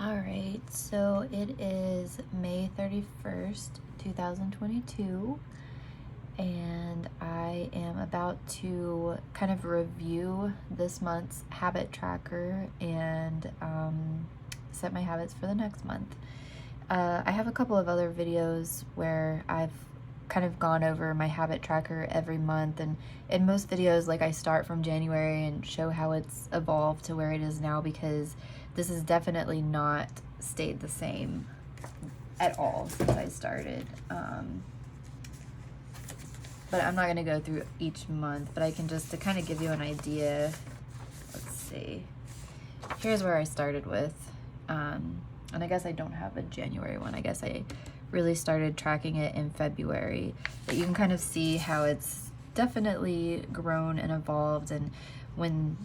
Alright, so it is May 31st, 2022, and I am about to kind of review this month's habit tracker and set my habits for the next month. I have a couple of other videos where I've kind of gone over my habit tracker every month, and in most videos, like, I start from January and show how it's evolved to where it is now, because this has definitely not stayed the same at all since I started. But I'm not going to go through each month, but I can just to kind of give you an idea. Let's see. Here's where I started with. And I guess I don't have a January one. I guess I really started tracking it in February. But you can kind of see how it's definitely grown and evolved. And when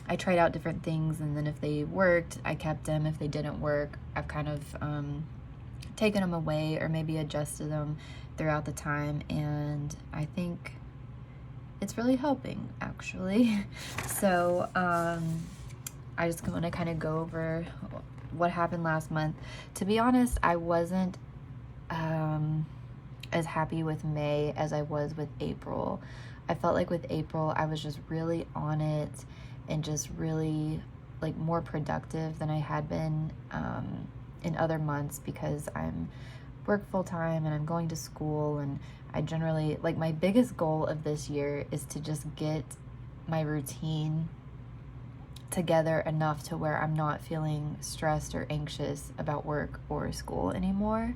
I tried out different things, and then if they worked, I kept them. If they didn't work, I've kind of taken them away or maybe adjusted them throughout the time, and I think it's really helping, actually. So I just want to kind of go over what happened last month. To be honest, I wasn't as happy with May as I was with April. I felt like with April, I was just really on it and just really like more productive than I had been in other months, because I'm work full-time and I'm going to school, and I generally, like, my biggest goal of this year is to just get my routine together enough to where I'm not feeling stressed or anxious about work or school anymore.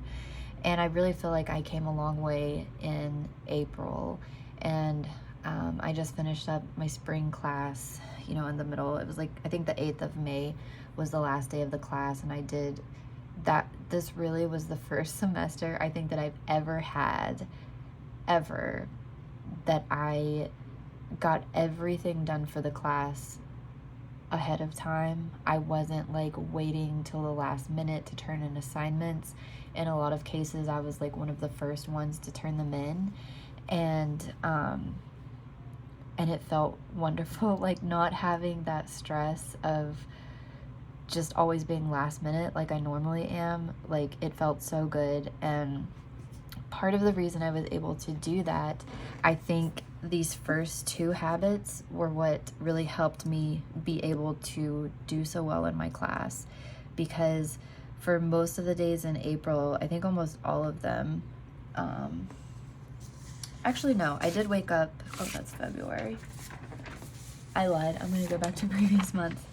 And I really feel like I came a long way in April, and I just finished up my spring class, you know, in the middle. It was like, I think the 8th of May was the last day of the class, and I did that. This really was the first semester I think that I've ever had, that I got everything done for the class ahead of time. I wasn't like waiting till the last minute to turn in assignments. In a lot of cases, I was like one of the first ones to turn them in, and it felt wonderful, like not having that stress of just always being last minute like I normally am. Like, it felt so good. And part of the reason I was able to do that, I think these first two habits were what really helped me be able to do so well in my class. Because for most of the days in April, I think almost all of them, actually no, I did wake up, oh, that's February. I lied, I'm gonna go back to previous months.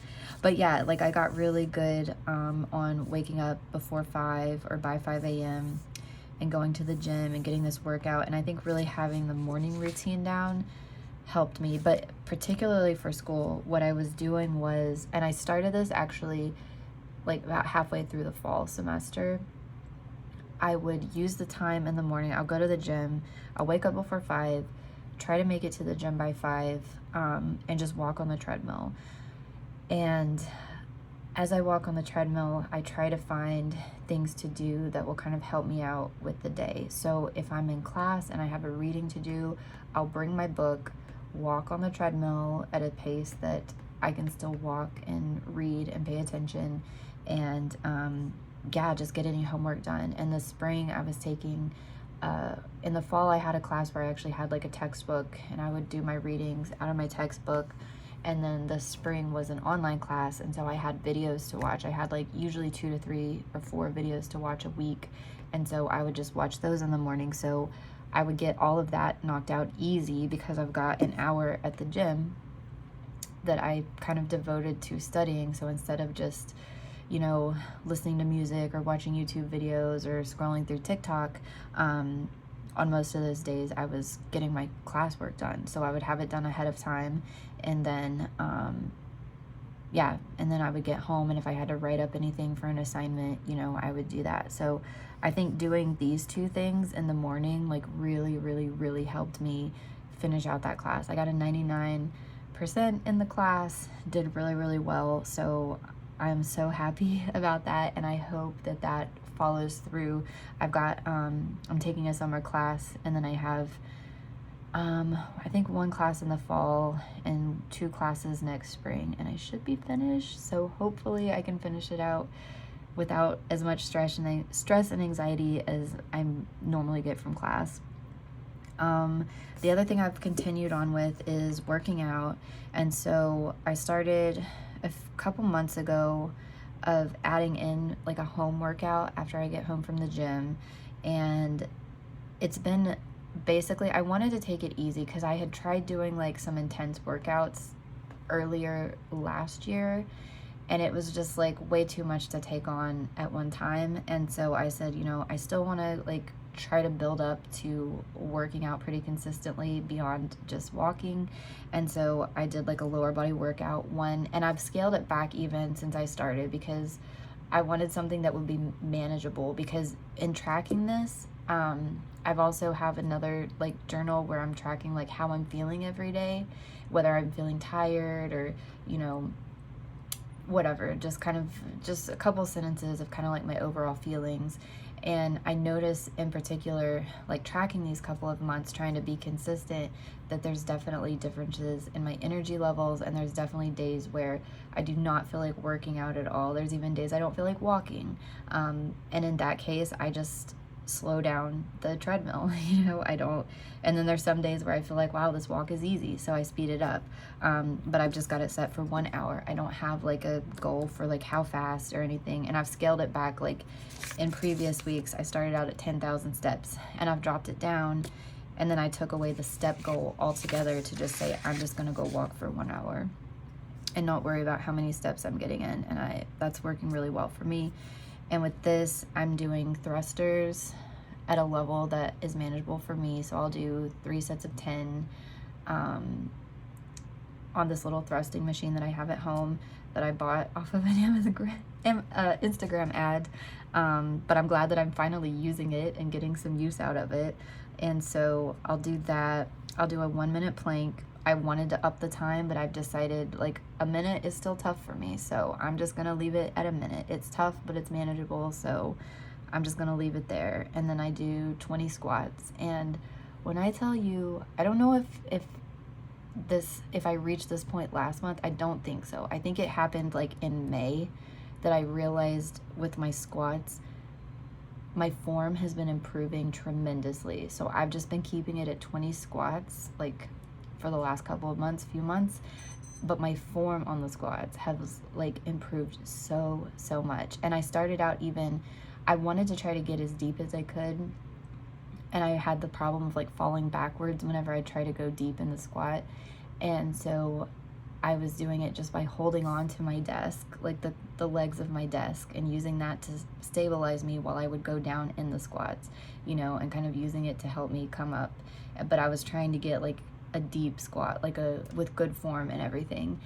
But yeah, like, I got really good on waking up before 5 or by 5 a.m. and going to the gym and getting this workout. And I think really having the morning routine down helped me. But particularly for school, what I was doing was, and I started this actually like about halfway through the fall semester, I would use the time in the morning. I'll go to the gym, I'll wake up before 5, try to make it to the gym by 5, and just walk on the treadmill. And as I walk on the treadmill, I try to find things to do that will kind of help me out with the day. So if I'm in class and I have a reading to do, I'll bring my book, walk on the treadmill at a pace that I can still walk and read and pay attention, and yeah, just get any homework done. In the spring, I was taking, in the fall, I had a class where I actually had like a textbook, and I would do my readings out of my textbook. And then the spring was an online class, and so I had videos to watch. I had like usually 2 to 3 or 4 videos to watch a week, and so I would just watch those in the morning. So I would get all of that knocked out easy, because I've got an hour at the gym that I kind of devoted to studying. So instead of just, you know, listening to music or watching YouTube videos or scrolling through TikTok, on most of those days, I was getting my classwork done. So I would have it done ahead of time, and then, yeah, and then I would get home, and if I had to write up anything for an assignment, you know, I would do that. So I think doing these two things in the morning, like, really, really, really helped me finish out that class. I got a 99% in the class, did really, really well. So I'm so happy about that, and I hope that that follows through. I've got, I'm taking a summer class, and then I have, I think 1 class in the fall and 2 classes next spring, and I should be finished. So hopefully I can finish it out without as much stress and anxiety as I normally get from class. The other thing I've continued on with is working out. And so I started a couple months ago of adding in like a home workout after I get home from the gym. And it's been basically, I wanted to take it easy because I had tried doing like some intense workouts earlier last year, and it was just like way too much to take on at one time. And so I said, you know, I still want to like try to build up to working out pretty consistently beyond just walking. And so I did like a lower body workout one, and I've scaled it back even since I started because I wanted something that would be manageable. Because in tracking this, I've also have another like journal where I'm tracking like how I'm feeling every day, whether I'm feeling tired or, you know, whatever, just kind of just a couple sentences of kind of like my overall feelings. And I notice in particular, like tracking these couple of months, trying to be consistent, that there's definitely differences in my energy levels, and there's definitely days where I do not feel like working out at all. There's even days I don't feel like walking. And in that case, I just slow down the treadmill, you know, I don't. And then there's some days where I feel like, wow, this walk is easy, so I speed it up. But I've just got it set for 1 hour. I don't have like a goal for like how fast or anything. And I've scaled it back. Like in previous weeks, I started out at 10,000 steps, and I've dropped it down. And then I took away the step goal altogether to just say, I'm just gonna go walk for 1 hour and not worry about how many steps I'm getting in. And that's working really well for me. And with this, I'm doing thrusters at a level that is manageable for me. So I'll do 3 sets of 10 on this little thrusting machine that I have at home that I bought off of an Instagram ad. But I'm glad that I'm finally using it and getting some use out of it. And so I'll do that. I'll do a 1-minute plank. I wanted to up the time, but I've decided like a minute is still tough for me. So I'm just gonna leave it at a minute. It's tough, but it's manageable. So I'm just gonna leave it there. And then I do 20 squats. And when I tell you, I don't know if I reached this point last month. I don't think so. I think it happened like in May that I realized with my squats, my form has been improving tremendously. So I've just been keeping it at 20 squats like for the last few months, but my form on the squats has like improved so much. And I started out I wanted to try to get as deep as I could, and I had the problem of like falling backwards whenever I try to go deep in the squat. And so I was doing it just by holding on to my desk, like the legs of my desk, and using that to stabilize me while I would go down in the squats, you know, and kind of using it to help me come up. But I was trying to get like a deep squat, like with good form and everything.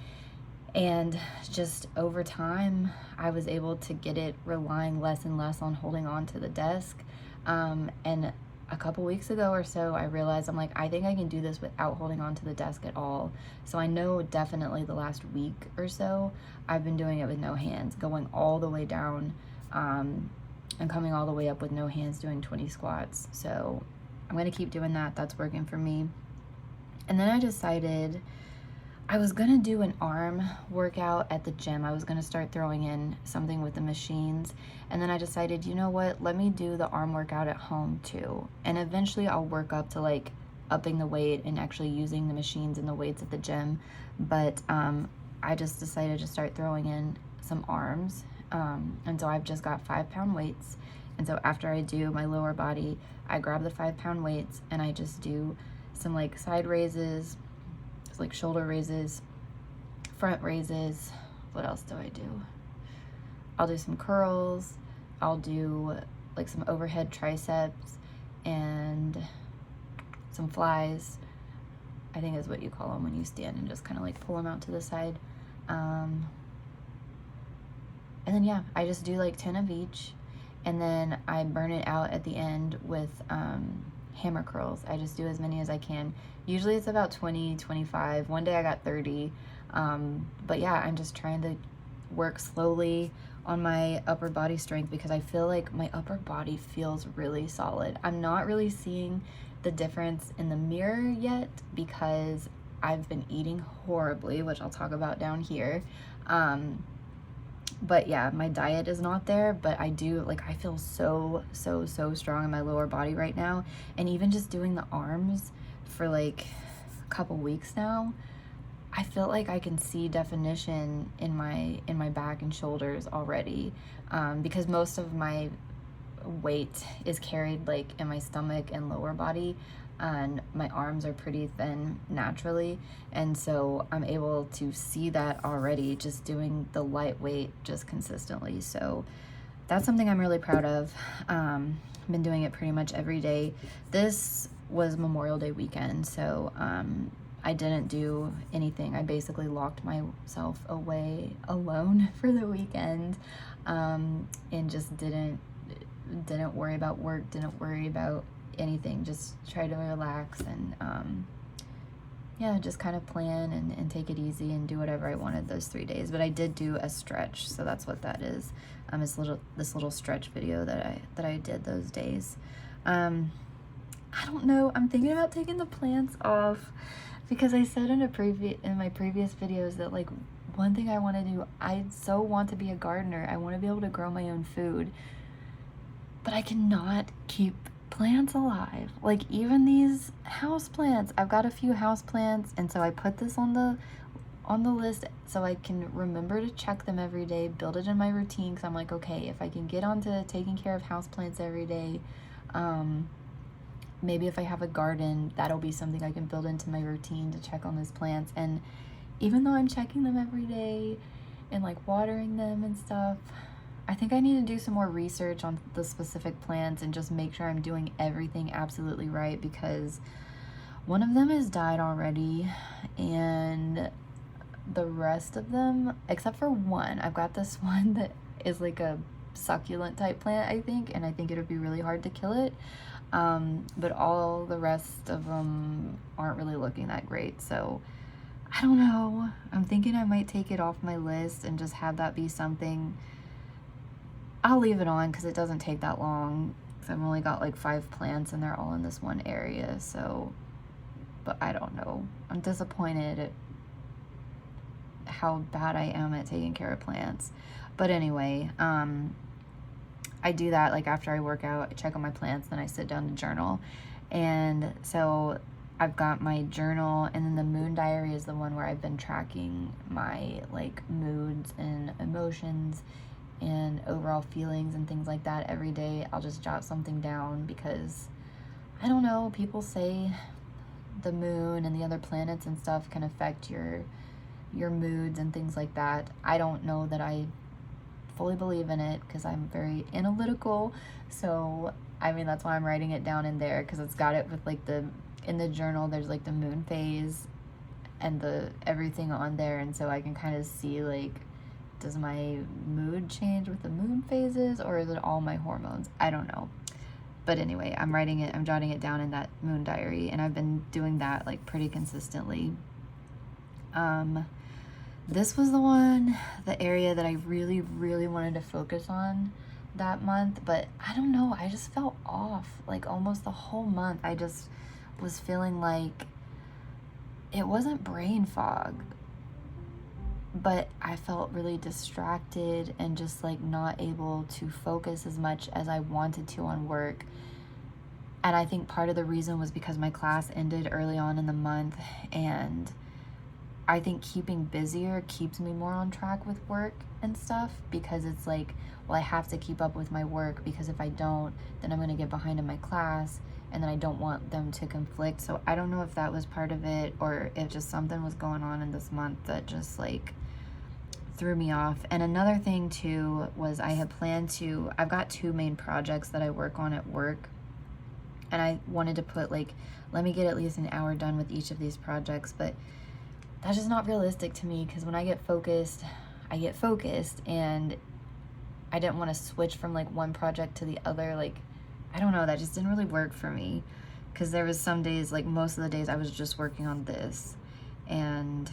And just over time, I was able to get it relying less and less on holding on to the desk. And a couple weeks ago or so, I realized I think I can do this without holding on to the desk at all. So I know definitely the last week or so, I've been doing it with no hands, going all the way down and coming all the way up with no hands, doing 20 squats. So I'm gonna keep doing that. That's working for me. And then I decided I was gonna do an arm workout at the gym. I was gonna start throwing in something with the machines. And then I decided, you know what, let me do the arm workout at home too. And eventually I'll work up to like upping the weight and actually using the machines and the weights at the gym. But I just decided to start throwing in some arms. And so I've just got 5-pound weights. And so after I do my lower body, I grab the 5-pound weights and I just do some like side raises, like shoulder raises, front raises. What else do I do? I'll do some curls. I'll do like some overhead triceps and some flies, I think is what you call them when you stand and just kind of like pull them out to the side. And then yeah, I just do like 10 of each, and then I burn it out at the end with hammer curls. I just do as many as I can. Usually it's about 20, 25. One day I got 30. But yeah, I'm just trying to work slowly on my upper body strength because I feel like my upper body feels really solid. I'm not really seeing the difference in the mirror yet because I've been eating horribly, which I'll talk about down here. But yeah, my diet is not there, but I do, like, I feel so, so, so strong in my lower body right now. And even just doing the arms for like a couple weeks now, I feel like I can see definition in my back and shoulders already, because most of my weight is carried like in my stomach and lower body, and my arms are pretty thin naturally, and so I'm able to see that already just doing the lightweight just consistently. So that's something I'm really proud of. Been doing it pretty much every day. This was Memorial Day weekend, so I didn't do anything. I basically locked myself away alone for the weekend, and just didn't worry about work, didn't worry about anything, just try to relax and yeah, just kind of plan and take it easy and do whatever I wanted those 3 days. But I did do a stretch, so that's what that is. This little stretch video that I did those days. I don't know, I'm thinking about taking the plants off, because I said in my previous videos that, like, one thing I want to do, I so want to be a gardener. I want to be able to grow my own food, but I cannot keep plants alive. Like, even these house plants, I've got a few house plants, and so I put this on the list so I can remember to check them every day, build it in my routine, because I'm like, okay, if I can get onto taking care of house plants every day, maybe if I have a garden, that'll be something I can build into my routine to check on those plants. And even though I'm checking them every day and like watering them and stuff, I think I need to do some more research on the specific plants and just make sure I'm doing everything absolutely right, because one of them has died already, and the rest of them, except for one, I've got this one that is like a succulent type plant, I think, and I think it would be really hard to kill it. But all the rest of them aren't really looking that great. So I don't know. I'm thinking I might take it off my list and just have that be something. I'll leave it on because it doesn't take that long. I've only got like 5 plants and they're all in this one area. So, but I don't know. I'm disappointed at how bad I am at taking care of plants. But anyway, I do that like after I work out, I check on my plants, then I sit down to journal. And so I've got my journal, and then the moon diary is the one where I've been tracking my like moods and emotions and overall feelings and things like that every day. I'll just jot something down because I don't know, people say the moon and the other planets and stuff can affect your moods and things like that. I don't know that I fully believe in it because I'm very analytical. So I mean, that's why I'm writing it down in there, because it's got it with like in the journal there's like the moon phase and the everything on there, and so I can kind of see like, does my mood change with the moon phases, or is it all my hormones? I don't know. But anyway, I'm jotting it down in that moon diary, and I've been doing that like pretty consistently. This was the area that I really, really wanted to focus on that month, but I don't know, I just felt off like almost the whole month. I just was feeling like it wasn't brain fog, but I felt really distracted and just like not able to focus as much as I wanted to on work. And I think part of the reason was because my class ended early on in the month, and I think keeping busier keeps me more on track with work and stuff, because it's like, well, I have to keep up with my work, because if I don't, then I'm going to get behind in my class, and then I don't want them to conflict. So I don't know if that was part of it, or if just something was going on in this month that just like threw me off. And another thing too was I've got 2 main projects that I work on at work, and I wanted to put like, let me get at least an hour done with each of these projects, but that's just not realistic to me, because when I get focused, and I didn't want to switch from like one project to the other. Like, I don't know, that just didn't really work for me, because there was some days, like most of the days I was just working on this, and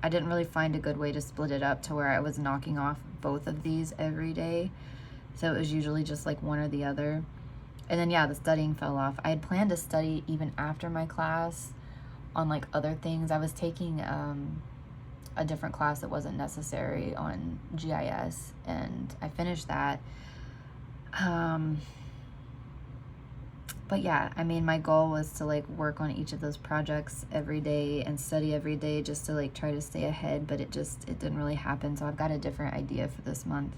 I didn't really find a good way to split it up to where I was knocking off both of these every day. So it was usually just like one or the other. And then yeah, the studying fell off. I had planned to study even after my class on like other things. I was taking a different class that wasn't necessary on GIS, and I finished that. But yeah, I mean, my goal was to like work on each of those projects every day and study every day just to like try to stay ahead, but it didn't really happen. So I've got a different idea for this month.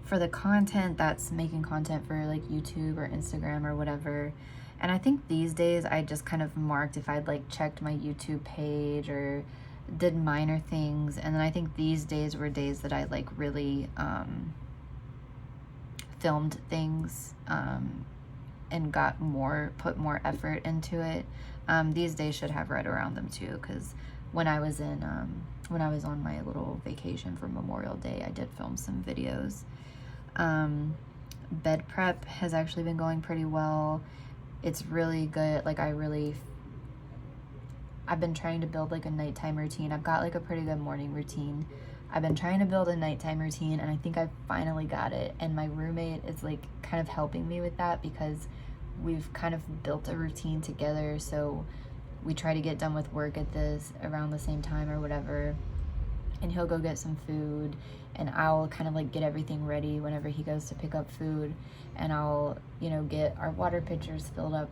For the content, that's making content for like YouTube or Instagram or whatever. And I think these days I just kind of marked if I'd like checked my YouTube page or did minor things. And then I think these days were days that I like really filmed things and put more effort into it. These days should have right around them too, because when I was on my little vacation for Memorial Day, I did film some videos. Bed prep has actually been going pretty well. It's really good. Like I've been trying to build like a nighttime routine. I've got like a pretty good morning routine. I've been trying to build a nighttime routine, and I think I've finally got it. And my roommate is like kind of helping me with that because we've kind of built a routine together. So we try to get done with work at this around the same time or whatever. And he'll go get some food, and I'll kind of like get everything ready whenever he goes to pick up food. And I'll, get our water pitchers filled up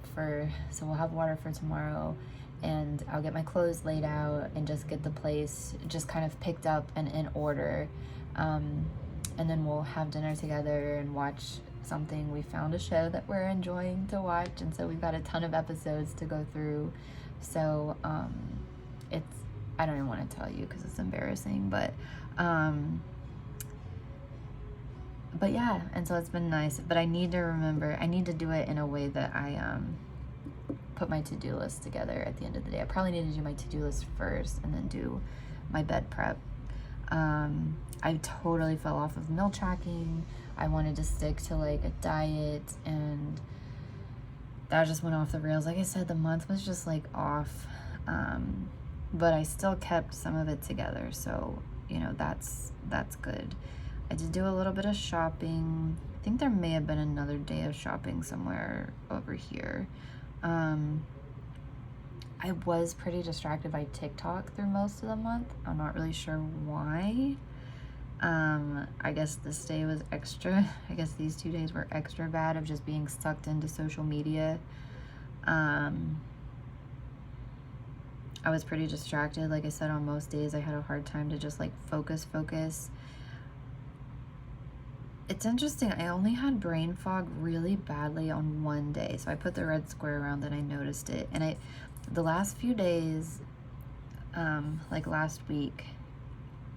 so we'll have water for tomorrow. And I'll get my clothes laid out and just get the place just kind of picked up and in order. And then we'll have dinner together and watch something. We found a show that we're enjoying to watch, and so we've got a ton of episodes to go through. So I don't even want to tell you because it's embarrassing, but yeah, and so it's been nice. But I need to do it in a way that I put my to-do list together at the end of the day. I probably need to do my to-do list first and then do my bed prep. I totally fell off of meal tracking. I wanted to stick to like a diet, and that just went off the rails. Like I said, the month was just like off, but I still kept some of it together, so that's good. I did do a little bit of shopping. I think there may have been another day of shopping somewhere over here. I was pretty distracted by TikTok through most of the month. I'm not really sure why. I guess this day was extra. I guess these 2 days were extra bad of just being sucked into social media. I was pretty distracted. Like I said, on most days I had a hard time to just like focus. It's interesting, I only had brain fog really badly on one day. So I put the red square around and I noticed it. And the last few days, like last week,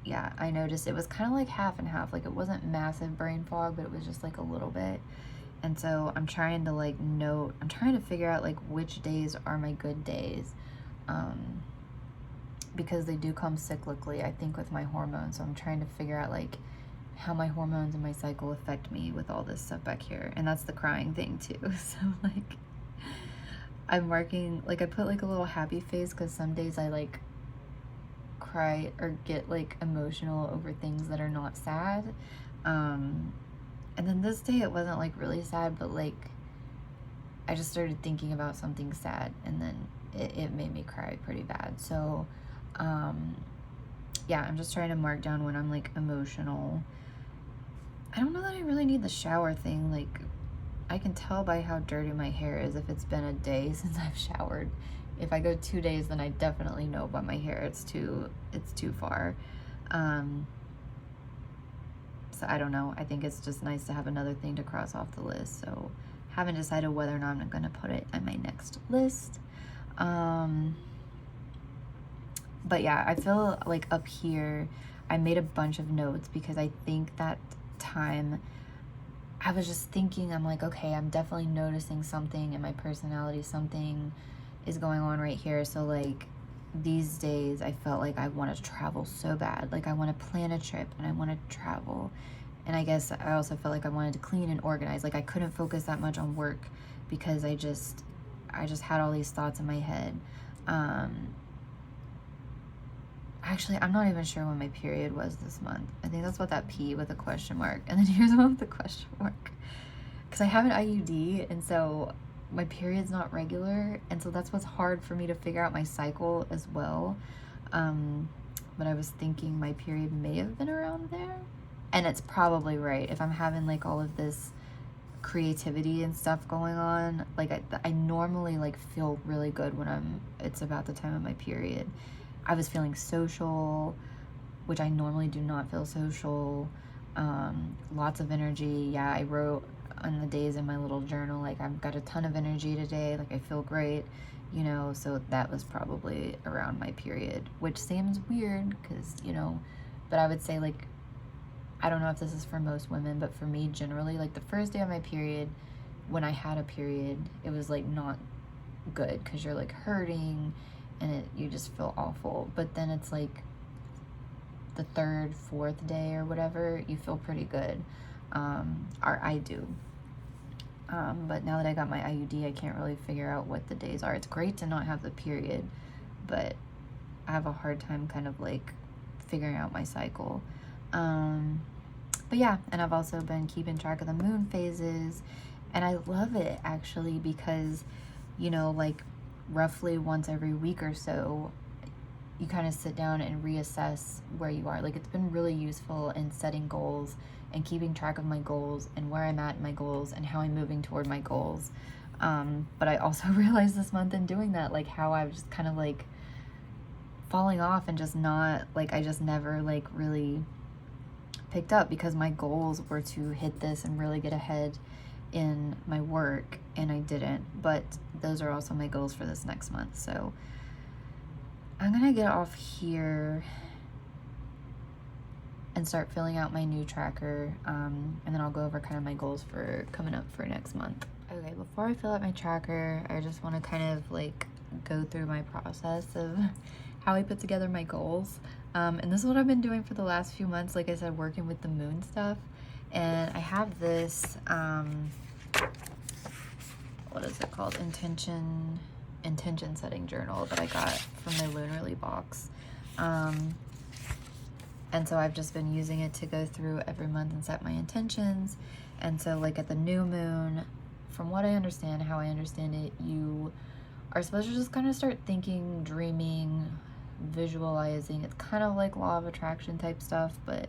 yeah, I noticed it was kind of like half and half. Like it wasn't massive brain fog, but it was just like a little bit. And so I'm trying to figure out like which days are my good days. Because they do come cyclically, I think, with my hormones. So I'm trying to figure out like how my hormones and my cycle affect me with all this stuff back here. And that's the crying thing too. So like I'm marking, like I put like a little happy face because some days I like cry or get like emotional over things that are not sad. And then this day it wasn't like really sad, but like I just started thinking about something sad, and then it made me cry pretty bad. So yeah, I'm just trying to mark down when I'm like emotional. I don't know that I really need the shower thing. Like I can tell by how dirty my hair is if it's been a day since I've showered. If I go 2 days, then I definitely know by my hair it's too far. So I don't know. I think it's just nice to have another thing to cross off the list. So haven't decided whether or not I'm going to put it on my next list. But yeah, I feel like up here I made a bunch of notes because I think that time I was just thinking, I'm like, okay, I'm definitely noticing something in my personality. Something is going on right here. So like these days I felt like I want to travel so bad. Like I want to plan a trip and I want to travel. And I guess I also felt like I wanted to clean and organize. Like I couldn't focus that much on work because I just had all these thoughts in my head. Actually, I'm not even sure when my period was this month. I think that's what that P with a question mark. And then here's one with the question mark. Because I have an IUD, and so my period's not regular, and so that's what's hard for me to figure out my cycle as well. But I was thinking my period may have been around there, and it's probably right. If I'm having like all of this creativity and stuff going on, like I normally like feel really good when it's about the time of my period. I was feeling social, which I normally do not feel social. Lots of energy. Yeah, I wrote on the days in my little journal, like, I've got a ton of energy today, like I feel great, you know. So that was probably around my period, which seems weird because, you know, but I would say, like, I don't know if this is for most women, but for me generally, like the first day of my period, when I had a period, it was like not good because you're like hurting and you just feel awful. But then it's like the third, fourth day or whatever, you feel pretty good. Or I do. But now that I got my IUD, I can't really figure out what the days are. It's great to not have the period, but I have a hard time kind of like figuring out my cycle. But yeah, and I've also been keeping track of the moon phases, and I love it actually because, you know, like roughly once every week or so, you kind of sit down and reassess where you are. Like, it's been really useful in setting goals and keeping track of my goals and where I'm at in my goals and how I'm moving toward my goals. But I also realized this month in doing that, like how I was just kind of like falling off and just not, like, I just never like really picked up because my goals were to hit this and really get ahead in my work, and I didn't. But those are also my goals for this next month. So I'm gonna get off here and start filling out my new tracker, and then I'll go over kind of my goals for coming up for next month. Okay, before I fill out my tracker, I just want to kind of like go through my process of how I put together my goals. And this is what I've been doing for the last few months, like I said, working with the moon stuff. And I have this, what is it called? Intention setting journal that I got from my Lunarly box. And so I've just been using it to go through every month and set my intentions. And so like at the new moon, from what I understand, how I understand it, you are supposed to just kind of start thinking, dreaming, visualizing. It's kind of like law of attraction type stuff, but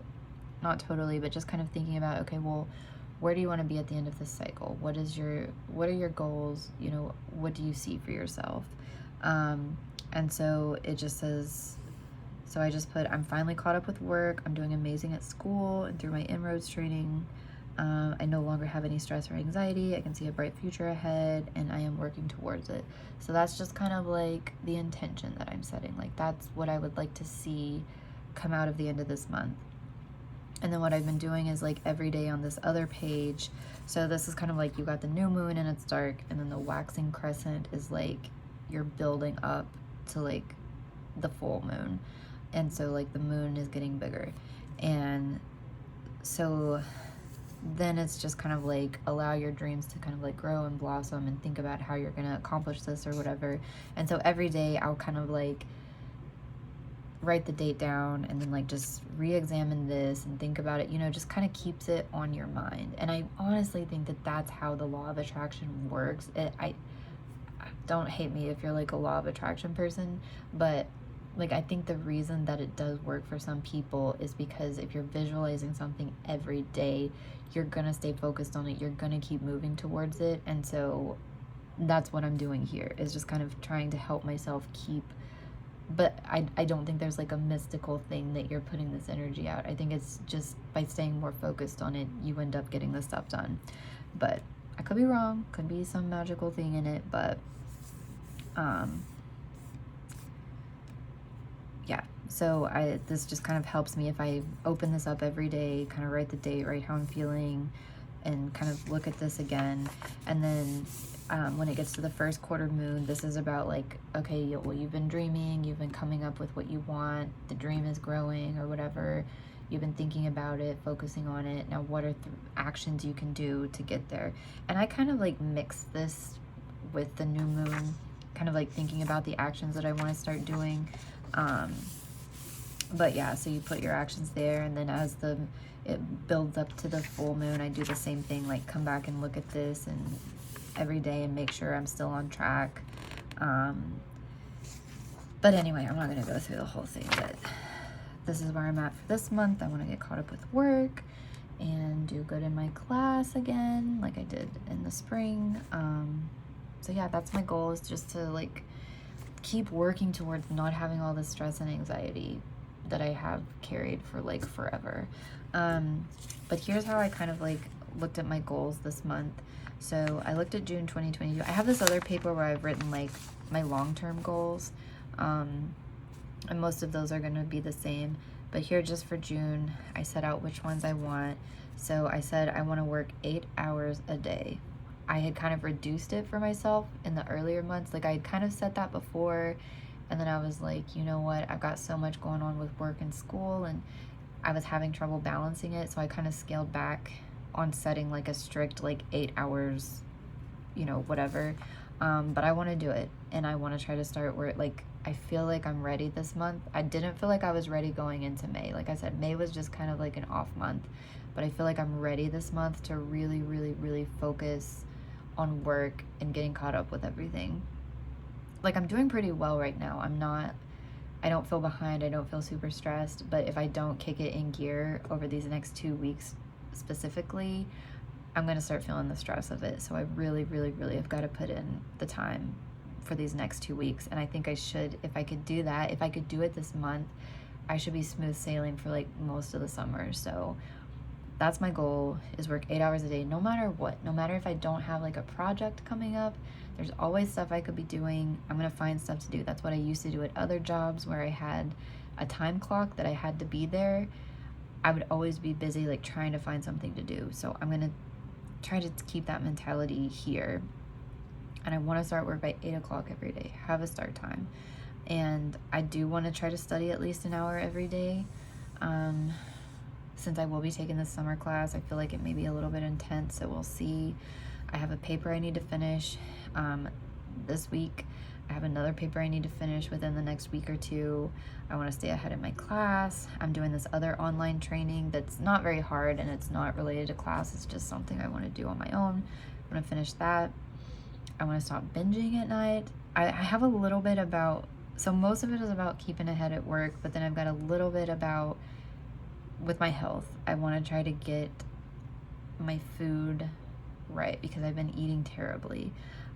not totally, but just kind of thinking about, okay, well, where do you want to be at the end of this cycle? What are your goals? You know, what do you see for yourself? And so it just says, so I just put, I'm finally caught up with work. I'm doing amazing at school and through my inroads training. I no longer have any stress or anxiety. I can see a bright future ahead, and I am working towards it. So that's just kind of like the intention that I'm setting. Like, that's what I would like to see come out of the end of this month. And then what I've been doing is like every day on this other page. So this is kind of like you got the new moon and it's dark, and then the waxing crescent is like you're building up to like the full moon. And so like the moon is getting bigger. And so then it's just kind of like allow your dreams to kind of like grow and blossom and think about how you're going to accomplish this or whatever. And so every day I'll kind of like write the date down and then like just re-examine this and think about it, you know, just kind of keeps it on your mind. And I honestly think that that's how the law of attraction works. I don't hate me if you're like a law of attraction person, but like I think the reason that it does work for some people is because if you're visualizing something every day, you're gonna stay focused on it, you're gonna keep moving towards it. And so that's what I'm doing here, is just kind of trying to help myself keep, but I don't think there's like a mystical thing that you're putting this energy out. I think it's just by staying more focused on it, you end up getting this stuff done. But I could be wrong, could be some magical thing in it, but yeah, so this just kind of helps me if I open this up every day, kind of write the date, write how I'm feeling, and kind of look at this again. And then when it gets to the first quarter moon, this is about like, okay, well, you've been dreaming, you've been coming up with what you want, the dream is growing or whatever, you've been thinking about it, focusing on it. Now what are actions you can do to get there? And I kind of like mix this with the new moon, kind of like thinking about the actions that I want to start doing. But yeah, so you put your actions there, and then as it builds up to the full moon, I do the same thing, like come back and look at this and every day and make sure I'm still on track. But anyway, I'm not going to go through the whole thing, but this is where I'm at for this month. I want to get caught up with work and do good in my class again, like I did in the spring. So yeah, that's my goal, is just to like keep working towards not having all this stress and anxiety that I have carried for like forever. But here's how I kind of like looked at my goals this month. So I looked at June 2022. I have this other paper where I've written like my long-term goals. And most of those are going to be the same. But here, just for June, I set out which ones I want. So I said I want to work 8 hours a day. I had kind of reduced it for myself in the earlier months. Like I had kind of said that before. And then I was like, you know what? I've got so much going on with work and school, and I was having trouble balancing it. So I kind of scaled back on setting like a strict like 8 hours, you know, whatever. But I want to do it, and I want to try to start where like I feel like I'm ready this month. I didn't feel like I was ready going into May. Like I said, May was just kind of like an off month, but I feel like I'm ready this month to really, really, really focus on work and getting caught up with everything. Like I'm doing pretty well right now. I don't feel behind. I don't feel super stressed, but if I don't kick it in gear over these next 2 weeks specifically, I'm going to start feeling the stress of it. So I really, really, really have got to put in the time for these next 2 weeks. And I think I should, if I could do that, if I could do it this month, I should be smooth sailing for like most of the summer. So that's my goal, is work 8 hours a day, no matter what. No matter if I don't have like a project coming up, there's always stuff I could be doing. I'm going to find stuff to do. That's what I used to do at other jobs where I had a time clock that I had to be there. I would always be busy like trying to find something to do. So I'm going to try to keep that mentality here. And I want to start work by 8 o'clock every day, have a start time. And I do want to try to study at least an hour every day. Since I will be taking this summer class, I feel like it may be a little bit intense, so we'll see. I have a paper I need to finish this week. I have another paper I need to finish within the next week or two. I want to stay ahead in my class. I'm doing this other online training that's not very hard, and it's not related to class. It's just something I want to do on my own. I'm going to finish that. I want to stop binging at night. I have a little bit about, so most of it is about keeping ahead at work, but then I've got a little bit about with my health. I want to try to get my food right because I've been eating terribly.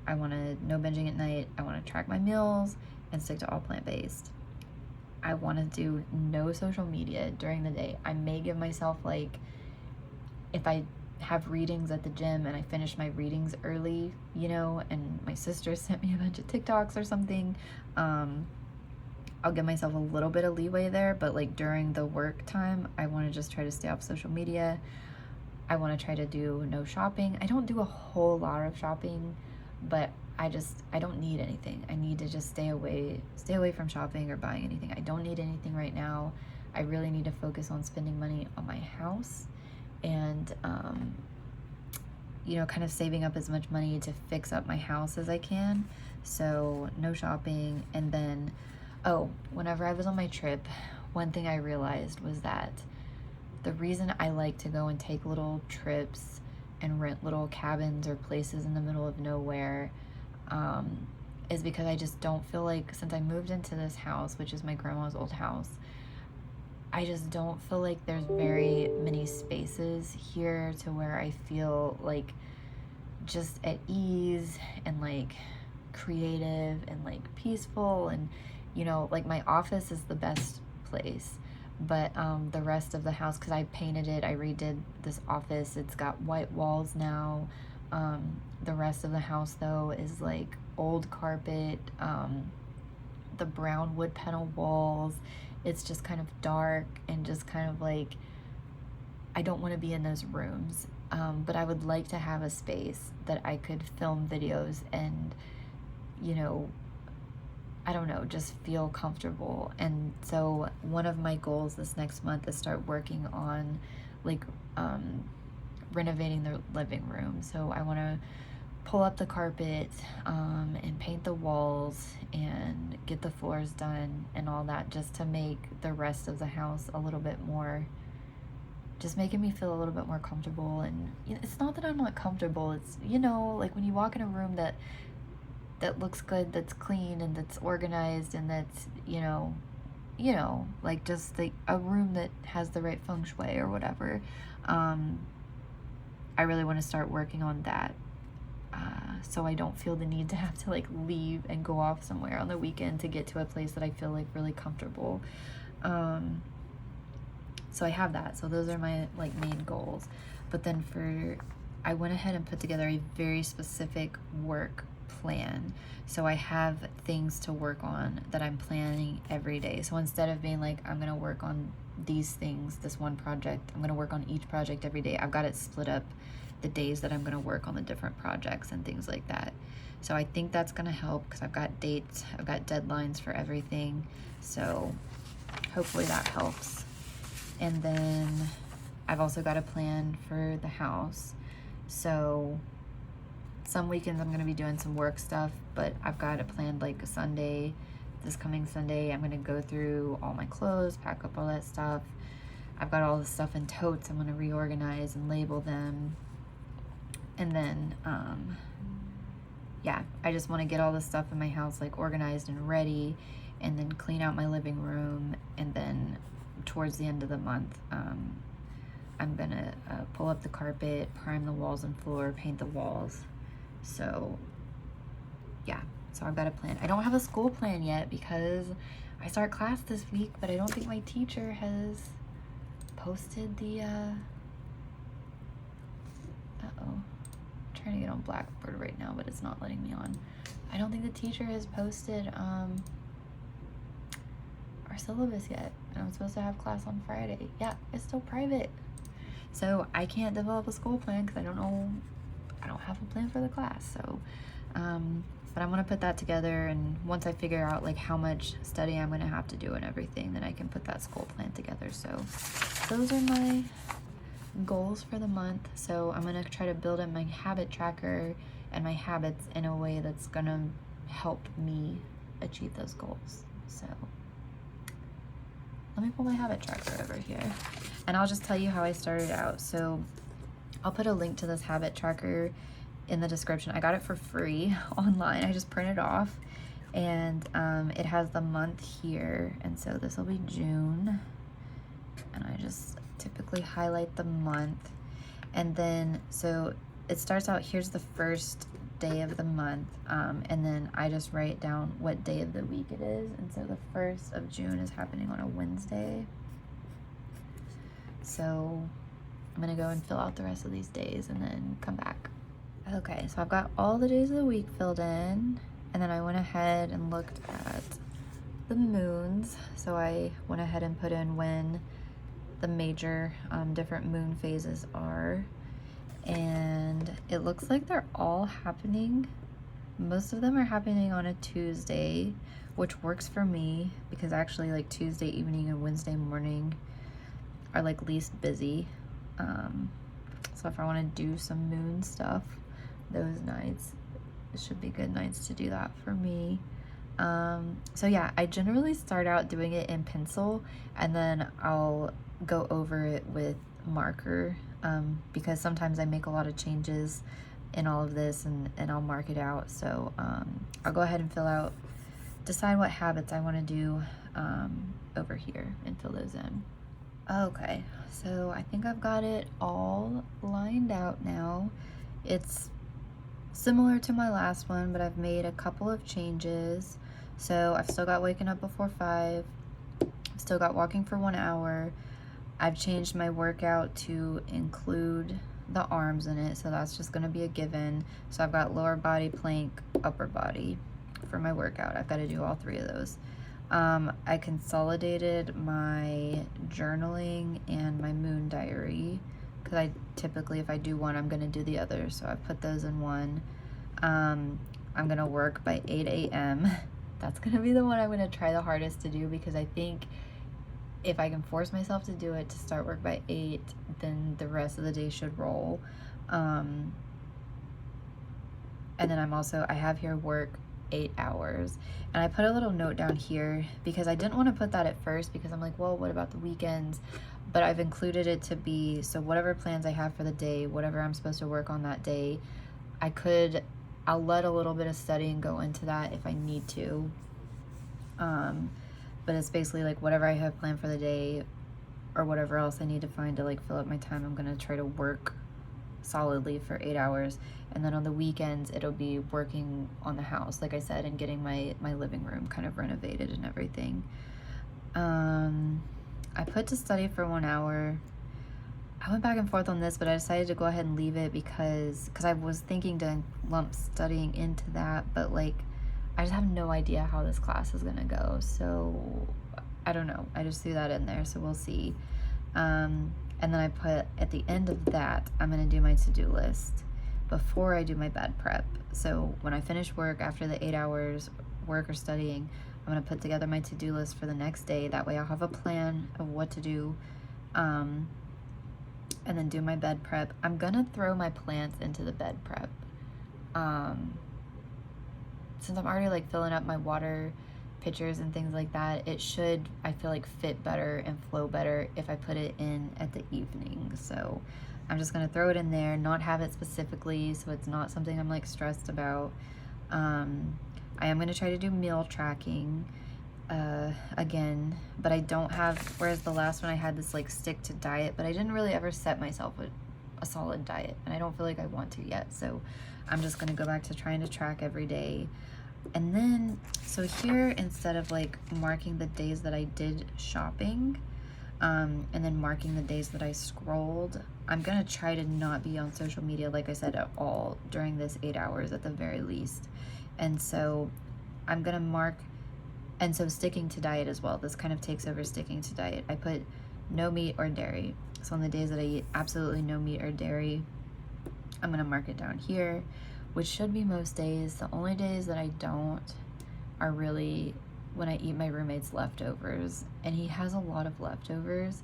I want to no binging at night. I want to track my meals and stick to all plant-based. I want to do no social media during the day. I may give myself like, if I have readings at the gym and I finish my readings early, you know, and my sister sent me a bunch of TikToks or something, I'll give myself a little bit of leeway there, but like during the work time, I want to just try to stay off social media. I want to try to do no shopping. I don't do a whole lot of shopping, but I don't need anything. I need to just stay away from shopping or buying anything. I don't need anything right now. I really need to focus on spending money on my house and, you know, kind of saving up as much money to fix up my house as I can. So no shopping. And then, whenever I was on my trip, one thing I realized was that the reason I like to go and take little trips and rent little cabins or places in the middle of nowhere is because I just don't feel like, since I moved into this house, which is my grandma's old house, I just don't feel like there's very many spaces here to where I feel like just at ease and like creative and like peaceful. And, you know, like my office is the best place, but the rest of the house, because I painted it, I redid this office, it's got white walls now. The rest of the house though is like old carpet, the brown wood panel walls. It's just kind of dark and just kind of like, I don't want to be in those rooms, but I would like to have a space that I could film videos and, you know, I don't know, just feel comfortable. And so one of my goals this next month is start working on like renovating the living room. So I want to pull up the carpet and paint the walls and get the floors done and all that, just to make the rest of the house a little bit more just making me feel a little bit more comfortable. And you know, it's not that I'm not comfortable, it's, you know, like when you walk in a room that looks good, that's clean and that's organized and that's, like just like a room that has the right feng shui or whatever. I really want to start working on that, so I don't feel the need to have to like leave and go off somewhere on the weekend to get to a place that I feel like really comfortable. So I have that. So those are my like main goals. But then I went ahead and put together a very specific work plan. So I have things to work on that I'm planning every day. So instead of being like, I'm gonna work on these things, this one project, I'm gonna work on each project every day. I've got it split up the days that I'm gonna work on the different projects and things like that. So I think that's gonna help because I've got dates, I've got deadlines for everything. So hopefully that helps. And then I've also got a plan for the house. So some weekends I'm gonna be doing some work stuff, but I've got it planned like a Sunday, this coming Sunday, I'm gonna go through all my clothes, pack up all that stuff. I've got all the stuff in totes, I'm gonna reorganize and label them. And then, yeah, I just wanna get all the stuff in my house like organized and ready, and then clean out my living room. And then towards the end of the month, I'm gonna pull up the carpet, prime the walls and floor, paint the walls. So yeah, so I've got a plan. I don't have a school plan yet because I start class this week, but I don't think my teacher has posted the, I'm trying to get on Blackboard right now, but it's not letting me on. I don't think the teacher has posted our syllabus yet, and I'm supposed to have class on Friday. Yeah, it's still private. So I can't develop a school plan because I don't have a plan for the class. So, but I'm gonna put that together, and once I figure out like how much study I'm gonna have to do and everything, then I can put that school plan together. So those are my goals for the month. So I'm gonna try to build in my habit tracker and my habits in a way that's gonna help me achieve those goals. So let me pull my habit tracker over here, and I'll just tell you how I started out. So I'll put a link to this habit tracker in the description. I got it for free online. I just printed off, and it has the month here. And so this will be June, and I just typically highlight the month. And then, so it starts out, here's the first day of the month, and then I just write down what day of the week it is. And so the 1st of June is happening on a Wednesday. So I'm gonna go and fill out the rest of these days and then come back. Okay, so I've got all the days of the week filled in, and then I went ahead and looked at the moons. So I went ahead and put in when the major different moon phases are, and it looks like they're all happening. Most of them are happening on a Tuesday, which works for me because actually like Tuesday evening and Wednesday morning are like least busy. So if I want to do some moon stuff those nights, it should be good nights to do that for me. So yeah, I generally start out doing it in pencil, and then I'll go over it with marker, because sometimes I make a lot of changes in all of this, and I'll mark it out. So I'll go ahead and decide what habits I want to do over here and fill those in. Okay, so I think I've got it all lined out now. It's similar to my last one, but I've made a couple of changes. So I've still got waking up before 5, I've still got walking for 1 hour. I've changed my workout to include the arms in it, so that's just gonna be a given. So I've got lower body, plank, upper body for my workout. I've got to do all 3 of those. I consolidated my journaling and my moon diary because I typically, if I do one, I'm gonna do the other. So I put those in one. I'm gonna work by 8 a.m. That's gonna be the one I'm gonna try the hardest to do, because I think if I can force myself to do it, to start work by 8, then the rest of the day should roll. And then I have here work 8 hours, and I put a little note down here because I didn't want to put that at first, because I'm like, well, what about the weekends? but I've included it to be, so whatever plans I have for the day, whatever I'm supposed to work on that day, I'll let a little bit of studying go into that if I need to. But it's basically like whatever I have planned for the day or whatever else I need to find to like fill up my time, I'm gonna try to work solidly for 8 hours. And then on the weekends, it'll be working on the house, like I said, and getting my living room kind of renovated and everything. I put to study for 1 hour. I went back and forth on this, but I decided to go ahead and leave it because I was thinking to lump studying into that, but like I just have no idea how this class is gonna go, so I don't know. I just threw that in there, so we'll see. And then I put at the end of that, I'm gonna do my to-do list before I do my bed prep. So when I finish work after the 8 hours work or studying, I'm gonna put together my to-do list for the next day. That way I'll have a plan of what to do, and then do my bed prep. I'm gonna throw my plants into the bed prep. Since I'm already like filling up my water pitchers and things like that, it should, I feel like, fit better and flow better if I put it in at the evening. So I'm just gonna throw it in there, not have it specifically, so it's not something I'm like stressed about. I am gonna try to do meal tracking again, but I don't have, whereas the last one I had this like stick to diet, but I didn't really ever set myself a solid diet, and I don't feel like I want to yet. So I'm just gonna go back to trying to track every day. And then, so here, instead of like marking the days that I did shopping, and then marking the days that I scrolled, I'm gonna try to not be on social media, like I said, at all during this 8 hours at the very least. And so I'm gonna mark, and so sticking to diet as well. This kind of takes over sticking to diet. I put no meat or dairy. So on the days that I eat absolutely no meat or dairy, I'm gonna mark it down here, which should be most days. The only days that I don't are really when I eat my roommate's leftovers, and he has a lot of leftovers,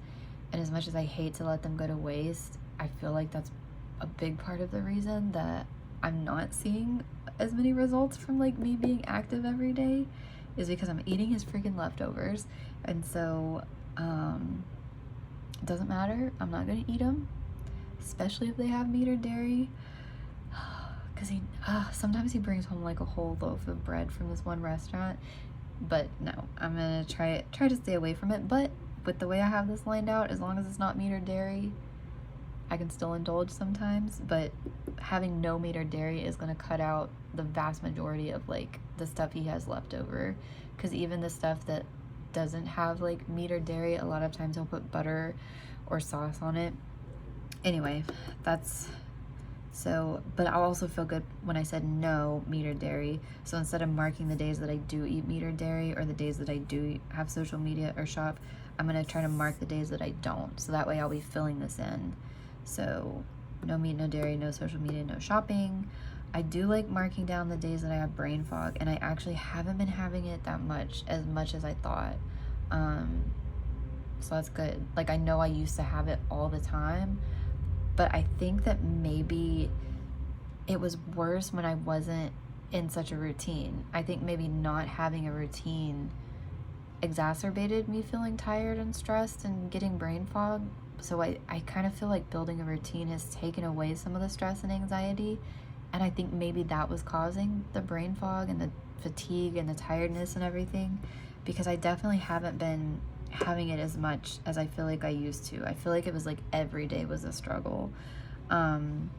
and as much as I hate to let them go to waste, I feel like that's a big part of the reason that I'm not seeing as many results from like me being active every day, is because I'm eating his freaking leftovers. And so it doesn't matter, I'm not gonna eat them, especially if they have meat or dairy, because sometimes he brings home like a whole loaf of bread from this one restaurant. But no, I'm gonna try to stay away from it. But with the way I have this lined out, as long as it's not meat or dairy, I can still indulge sometimes. But having no meat or dairy is gonna cut out the vast majority of like the stuff he has left over, because even the stuff that doesn't have like meat or dairy, a lot of times he'll put butter or sauce on it. Anyway, that's so, but I'll also feel good when I said no meat or dairy. So instead of marking the days that I do eat meat or dairy, or the days that I do have social media or shop, I'm gonna try to mark the days that I don't. So that way I'll be filling this in. So no meat, no dairy, no social media, no shopping. I do like marking down the days that I have brain fog, and I actually haven't been having it that much as I thought. So that's good. Like, I know I used to have it all the time, but I think that maybe it was worse when I wasn't in such a routine. I think maybe not having a routine exacerbated me feeling tired and stressed and getting brain fog. So I kind of feel like building a routine has taken away some of the stress and anxiety. And I think maybe that was causing the brain fog and the fatigue and the tiredness and everything, because I definitely haven't been having it as much as I feel like I used to. I feel like it was like every day was a struggle. Then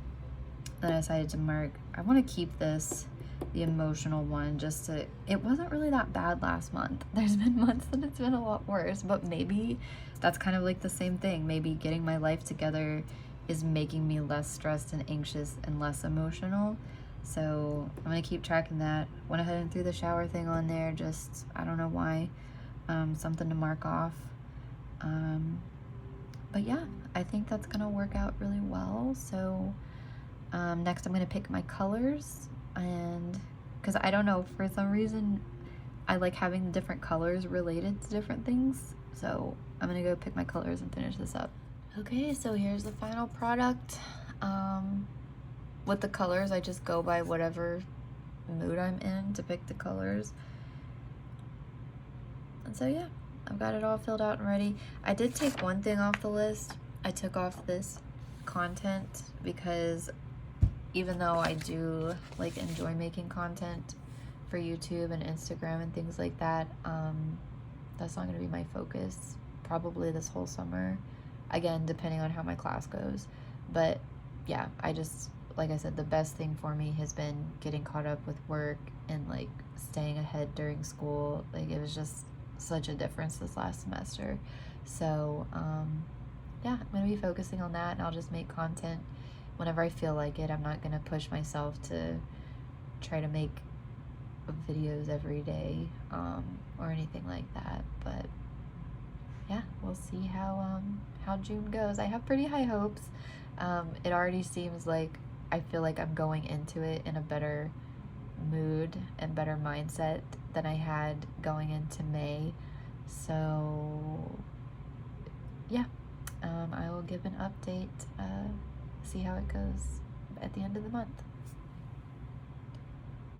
I decided to mark, I want to keep this, the emotional one, just to, it wasn't really that bad last month. There's been months that it's been a lot worse, but maybe that's kind of like the same thing. Maybe getting my life together is making me less stressed and anxious and less emotional. So I'm gonna keep tracking that. Went ahead and threw the shower thing on there, just, I don't know why, something to mark off. But yeah, I think that's gonna work out really well. So next I'm gonna pick my colors, and because I don't know, for some reason I like having different colors related to different things. So I'm gonna go pick my colors and finish this up. Okay, so here's the final product. With the colors, I just go by whatever mood I'm in to pick the colors. And so yeah, I've got it all filled out and ready. I did take one thing off the list. I took off this content because even though I do like enjoy making content for YouTube and Instagram and things like that, that's not going to be my focus probably this whole summer. Again, depending on how my class goes. But yeah, I just, like I said, the best thing for me has been getting caught up with work and like staying ahead during school. Like it was just such a difference this last semester. So yeah, I'm going to be focusing on that, and I'll just make content whenever I feel like it. I'm not going to push myself to try to make videos every day or anything like that. But yeah, we'll see how June goes. I have pretty high hopes. It already seems like I feel like I'm going into it in a better mood and better mindset than I had going into May. So yeah, I will give an update, see how it goes at the end of the month.